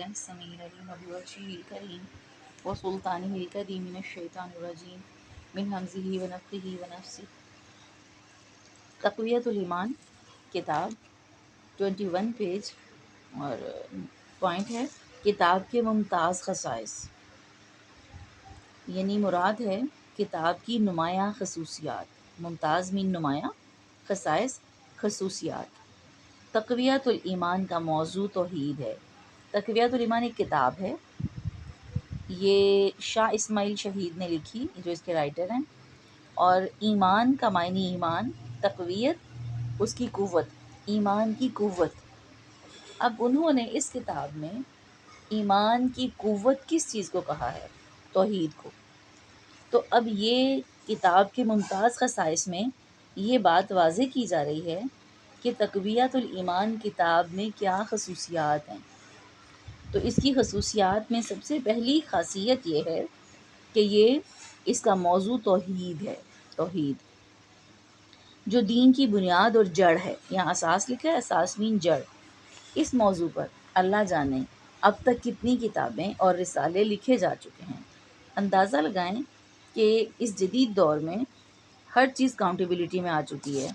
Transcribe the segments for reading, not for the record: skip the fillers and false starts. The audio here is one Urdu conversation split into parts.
بالله السميع العليم بوجهه الكريم وسلطانه الكريم من الشيطان الرجيم من همزه ونفخه ونفسه۔ تقویت الایمان کتاب 21 پیج اور پوائنٹ ہے کتاب کے ممتاز خصائص، یعنی مراد ہے کتاب کی نمایاں خصوصیات۔ ممتاز مین نمایاں، خصائص خصوصیات۔ تقویت الایمان کا موضوع توحید ہے۔ تقویت الایمان ایک کتاب ہے، یہ شاہ اسماعیل شہید نے لکھی جو اس کے رائٹر ہیں، اور ایمان کا معنی ایمان، تقویت اس کی قوت، ایمان کی قوت۔ اب انہوں نے اس کتاب میں ایمان کی قوت کس چیز کو کہا ہے؟ توحید کو۔ تو اب یہ کتاب کے ممتاز خصائص میں یہ بات واضح کی جا رہی ہے کہ تقویت الایمان کتاب میں کیا خصوصیات ہیں۔ تو اس کی خصوصیات میں سب سے پہلی خاصیت یہ ہے کہ یہ اس کا موضوع توحید ہے۔ توحید جو دین کی بنیاد اور جڑ ہے، یہاں اساس لکھا ہے، اساس مین جڑ۔ اس موضوع پر اللہ جانے اب تک کتنی کتابیں اور رسالے لکھے جا چکے ہیں۔ اندازہ لگائیں کہ اس جدید دور میں ہر چیز کاؤنٹیبلٹی میں آ چکی ہے،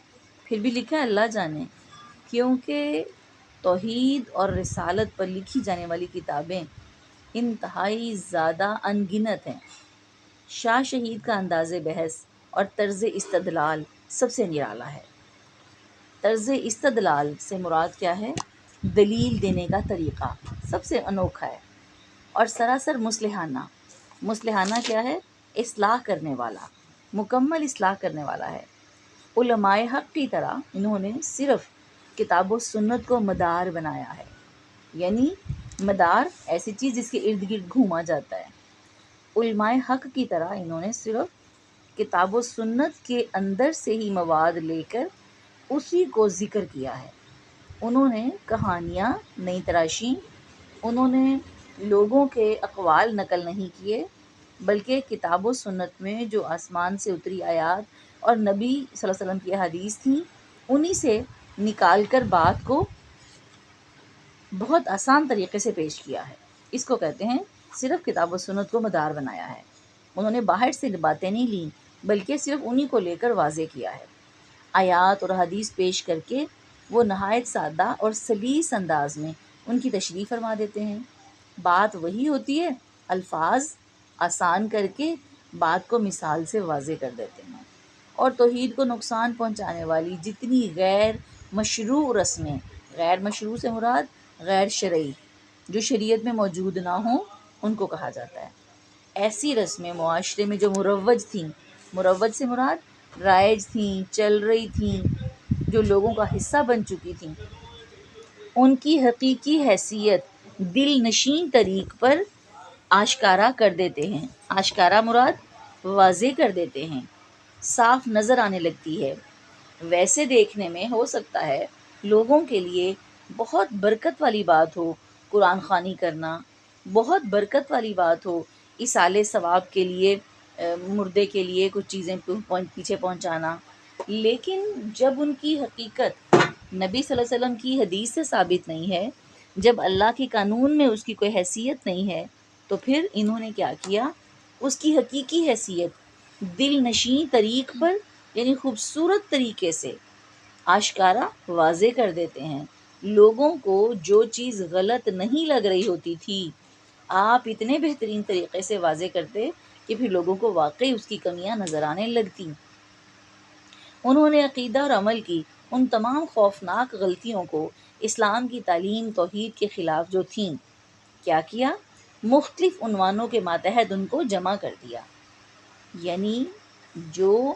پھر بھی لکھا ہے اللہ جانے، کیونکہ توحید اور رسالت پر لکھی جانے والی کتابیں انتہائی زیادہ ان گنت ہیں۔ شاہ شہید کا انداز بحث اور طرز استدلال سب سے نرالا ہے۔ طرز استدلال سے مراد کیا ہے؟ دلیل دینے کا طریقہ سب سے انوکھا ہے اور سراسر مصلحانہ۔ مصلحانہ کیا ہے؟ اصلاح کرنے والا، مکمل اصلاح کرنے والا ہے۔ علماء حق کی طرح انہوں نے صرف کتاب و سنت کو مدار بنایا ہے، یعنی مدار ایسی چیز جس کے ارد گرد گھوما جاتا ہے۔ علماء حق کی طرح انہوں نے صرف کتاب و سنت کے اندر سے ہی مواد لے کر اسی کو ذکر کیا ہے۔ انہوں نے کہانیاں نہیں تراشیں، انہوں نے لوگوں کے اقوال نقل نہیں کیے، بلکہ کتاب و سنت میں جو آسمان سے اتری آیات اور نبی صلی اللہ علیہ وسلم کی حدیث تھیں انہی سے نکال کر بات کو بہت آسان طریقے سے پیش کیا ہے۔ اس کو کہتے ہیں صرف کتاب و سنت کو مدار بنایا ہے۔ انہوں نے باہر سے باتیں نہیں لیں، بلکہ صرف انہی کو لے کر واضح کیا ہے۔ آیات اور حدیث پیش کر کے وہ نہایت سادہ اور سلیس انداز میں ان کی تشریح فرما دیتے ہیں۔ بات وہی ہوتی ہے، الفاظ آسان کر کے بات کو مثال سے واضح کر دیتے ہیں۔ اور توحید کو نقصان پہنچانے والی جتنی غیر مشروع رسمیں، غیر مشروع سے مراد غیر شرعی، جو شریعت میں موجود نہ ہوں، ان کو کہا جاتا ہے۔ ایسی رسمیں معاشرے میں جو مروج تھیں، مروج سے مراد رائج تھیں، چل رہی تھیں، جو لوگوں کا حصہ بن چکی تھیں، ان کی حقیقی حیثیت دل نشین طریق پر آشکارا کر دیتے ہیں۔ آشکارا مراد واضح کر دیتے ہیں، صاف نظر آنے لگتی ہے۔ ویسے دیکھنے میں ہو سکتا ہے لوگوں کے لیے بہت برکت والی بات ہو قرآن خوانی کرنا، بہت برکت والی بات ہو ایصال ثواب کے لیے مردے کے لیے کچھ چیزیں پیچھے پہنچانا، لیکن جب ان کی حقیقت نبی صلی اللہ علیہ وسلم کی حدیث سے ثابت نہیں ہے، جب اللہ کے قانون میں اس کی کوئی حیثیت نہیں ہے، تو پھر انہوں نے کیا کیا؟ اس کی حقیقی حیثیت دل نشین طریق پر، یعنی خوبصورت طریقے سے آشکارا واضح کر دیتے ہیں۔ لوگوں کو جو چیز غلط نہیں لگ رہی ہوتی تھی، آپ اتنے بہترین طریقے سے واضح کرتے کہ پھر لوگوں کو واقعی اس کی کمیاں نظر آنے لگتی۔ انہوں نے عقیدہ اور عمل کی ان تمام خوفناک غلطیوں کو، اسلام کی تعلیم توحید کے خلاف جو تھیں، کیا کیا؟ مختلف عنوانوں کے ماتحت ان کو جمع کر دیا۔ یعنی جو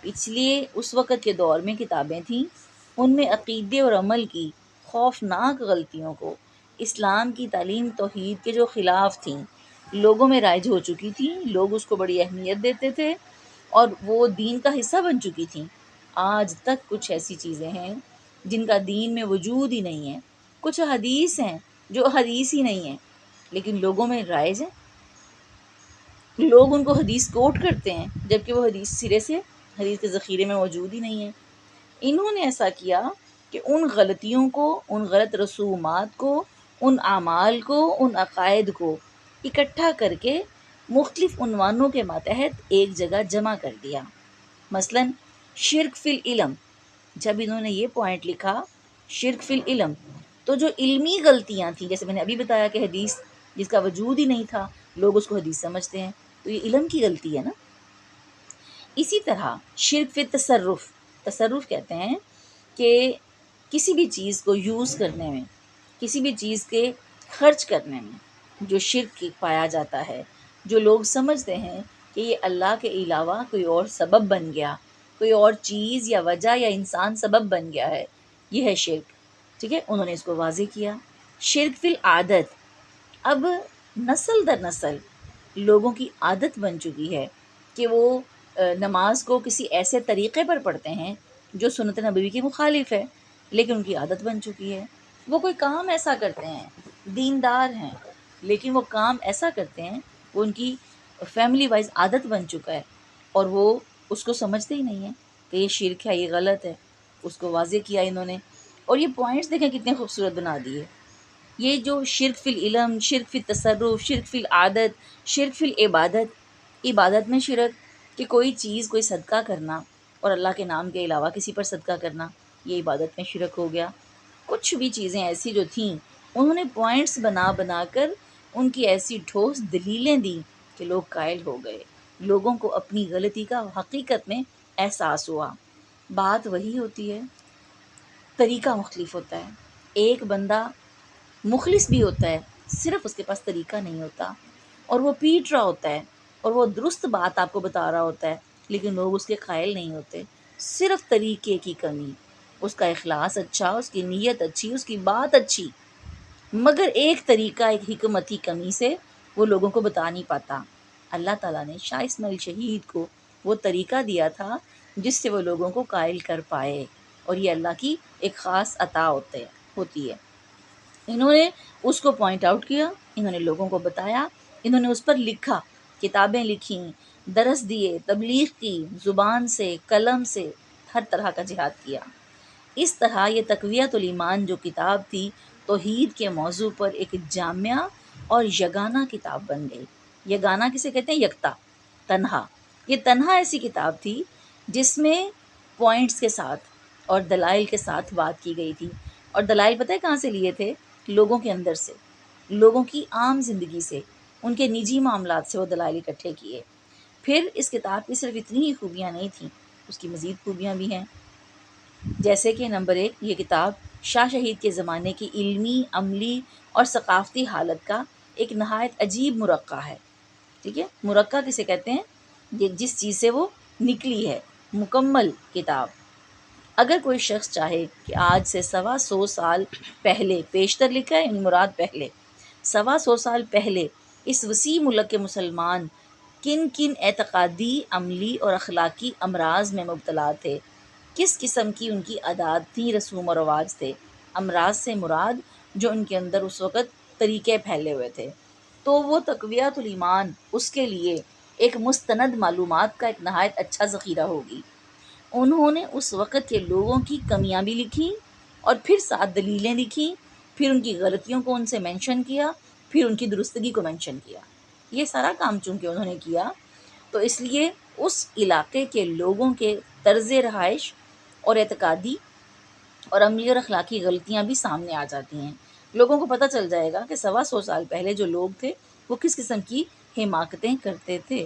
پچھلے اس وقت کے دور میں کتابیں تھیں، ان میں عقیدے اور عمل کی خوفناک غلطیوں کو، اسلام کی تعلیم توحید کے جو خلاف تھیں، لوگوں میں رائج ہو چکی تھیں، لوگ اس کو بڑی اہمیت دیتے تھے اور وہ دین کا حصہ بن چکی تھیں۔ آج تک کچھ ایسی چیزیں ہیں جن کا دین میں وجود ہی نہیں ہے، کچھ حدیث ہیں جو حدیث ہی نہیں ہیں لیکن لوگوں میں رائج ہیں، لوگ ان کو حدیث کوٹ کرتے ہیں جبکہ وہ حدیث سرے سے حدیث کے ذخیرے میں موجود ہی نہیں ہے۔ انہوں نے ایسا کیا کہ ان غلطیوں کو، ان غلط رسومات کو، ان اعمال کو، ان عقائد کو اکٹھا کر کے مختلف عنوانوں کے ماتحت ایک جگہ جمع کر دیا۔ مثلاً شرک فی العلم، جب انہوں نے یہ پوائنٹ لکھا شرک فی العلم، تو جو علمی غلطیاں تھیں، جیسے میں نے ابھی بتایا کہ حدیث جس کا وجود ہی نہیں تھا لوگ اس کو حدیث سمجھتے ہیں، تو یہ علم کی غلطی ہے نا۔ اسی طرح شرک فی تصرف، تصرف کہتے ہیں کہ کسی بھی چیز کو یوز کرنے میں، کسی بھی چیز کے خرچ کرنے میں جو شرک پایا جاتا ہے، جو لوگ سمجھتے ہیں کہ یہ اللہ کے علاوہ کوئی اور سبب بن گیا، کوئی اور چیز یا وجہ یا انسان سبب بن گیا ہے، یہ ہے شرک۔ ٹھیک ہے، انہوں نے اس کو واضح کیا۔ شرک فی العادت، اب نسل در نسل لوگوں کی عادت بن چکی ہے کہ وہ نماز کو کسی ایسے طریقے پر پڑھتے ہیں جو سنت نبوی کے مخالف ہے، لیکن ان کی عادت بن چکی ہے۔ وہ کوئی کام ایسا کرتے ہیں، دیندار ہیں، لیکن وہ کام ایسا کرتے ہیں، وہ ان کی فیملی وائز عادت بن چکا ہے، اور وہ اس کو سمجھتے ہی نہیں ہیں کہ یہ شرک ہے، یہ غلط ہے۔ اس کو واضح کیا انہوں نے، اور یہ پوائنٹس دیکھیں کتنے خوبصورت بنا دیے۔ یہ جو شرک فی العلم، شرک فی التصرف، شرک فی العادت، شرک فی العبادت، عبادت میں شرک کہ کوئی چیز، کوئی صدقہ کرنا اور اللہ کے نام کے علاوہ کسی پر صدقہ کرنا، یہ عبادت میں شرک ہو گیا۔ کچھ بھی چیزیں ایسی جو تھیں انہوں نے پوائنٹس بنا بنا کر ان کی ایسی ٹھوس دلیلیں دیں کہ لوگ قائل ہو گئے، لوگوں کو اپنی غلطی کا حقیقت میں احساس ہوا۔ بات وہی ہوتی ہے، طریقہ مختلف ہوتا ہے۔ ایک بندہ مخلص بھی ہوتا ہے، صرف اس کے پاس طریقہ نہیں ہوتا، اور وہ پیٹ رہا ہوتا ہے اور وہ درست بات آپ کو بتا رہا ہوتا ہے، لیکن لوگ اس کے قائل نہیں ہوتے، صرف طریقے کی کمی۔ اس کا اخلاص اچھا، اس کی نیت اچھی، اس کی بات اچھی، مگر ایک طریقہ، ایک حکمتی کمی سے وہ لوگوں کو بتا نہیں پاتا۔ اللہ تعالیٰ نے شاہ اسماعیل شہید کو وہ طریقہ دیا تھا جس سے وہ لوگوں کو قائل کر پائے، اور یہ اللہ کی ایک خاص عطا ہوتی ہے۔ انہوں نے اس کو پوائنٹ آؤٹ کیا، انہوں نے لوگوں کو بتایا، انہوں نے اس پر لکھا، کتابیں لکھیں، درس دیے، تبلیغ کی، زبان سے، قلم سے، ہر طرح کا جہاد کیا۔ اس طرح یہ تقویۃ الایمان جو کتاب تھی، توحید کے موضوع پر ایک جامعہ اور یگانہ کتاب بن گئی۔ یگانہ کسے کہتے ہیں؟ یکتا، تنہا۔ یہ تنہا ایسی کتاب تھی جس میں پوائنٹس کے ساتھ اور دلائل کے ساتھ بات کی گئی تھی، اور دلائل پتہ ہے کہاں سے لیے تھے؟ لوگوں کے اندر سے، لوگوں کی عام زندگی سے، ان کے نجی معاملات سے وہ دلائل اکٹھے کیے۔ پھر اس کتاب کی صرف اتنی ہی خوبیاں نہیں تھیں، اس کی مزید خوبیاں بھی ہیں، جیسے کہ نمبر 1، یہ کتاب شاہ شہید کے زمانے کی علمی، عملی اور ثقافتی حالت کا ایک نہایت عجیب مرقع ہے۔ ٹھیک ہے، مرقع کسے کہتے ہیں؟ جس چیز سے وہ نکلی ہے، مکمل کتاب۔ اگر کوئی شخص چاہے کہ آج سے 125 سال پہلے، پیشتر لکھا ہے یعنی مراد پہلے، 125 سال پہلے اس وسیع ملک کے مسلمان کن کن اعتقادی، عملی اور اخلاقی امراض میں مبتلا تھے، کس قسم کی ان کی عادات تھی، رسوم و رواج تھے، امراض سے مراد جو ان کے اندر اس وقت طریقے پھیلے ہوئے تھے، تو وہ تقویۃ الایمان اس کے لیے ایک مستند معلومات کا ایک نہایت اچھا ذخیرہ ہوگی۔ انہوں نے اس وقت کے لوگوں کی کمیاں بھی لکھیں، اور پھر ساتھ دلیلیں لکھیں، پھر ان کی غلطیوں کو ان سے مینشن کیا، پھر ان کی درستگی کو مینشن کیا۔ یہ سارا کام چونکہ انہوں نے کیا، تو اس لیے اس علاقے کے لوگوں کے طرز رہائش اور اعتقادی اور عملی اور اخلاقی غلطیاں بھی سامنے آ جاتی ہیں۔ لوگوں کو پتہ چل جائے گا کہ 125 سال پہلے جو لوگ تھے وہ کس قسم کی حماقتیں کرتے تھے۔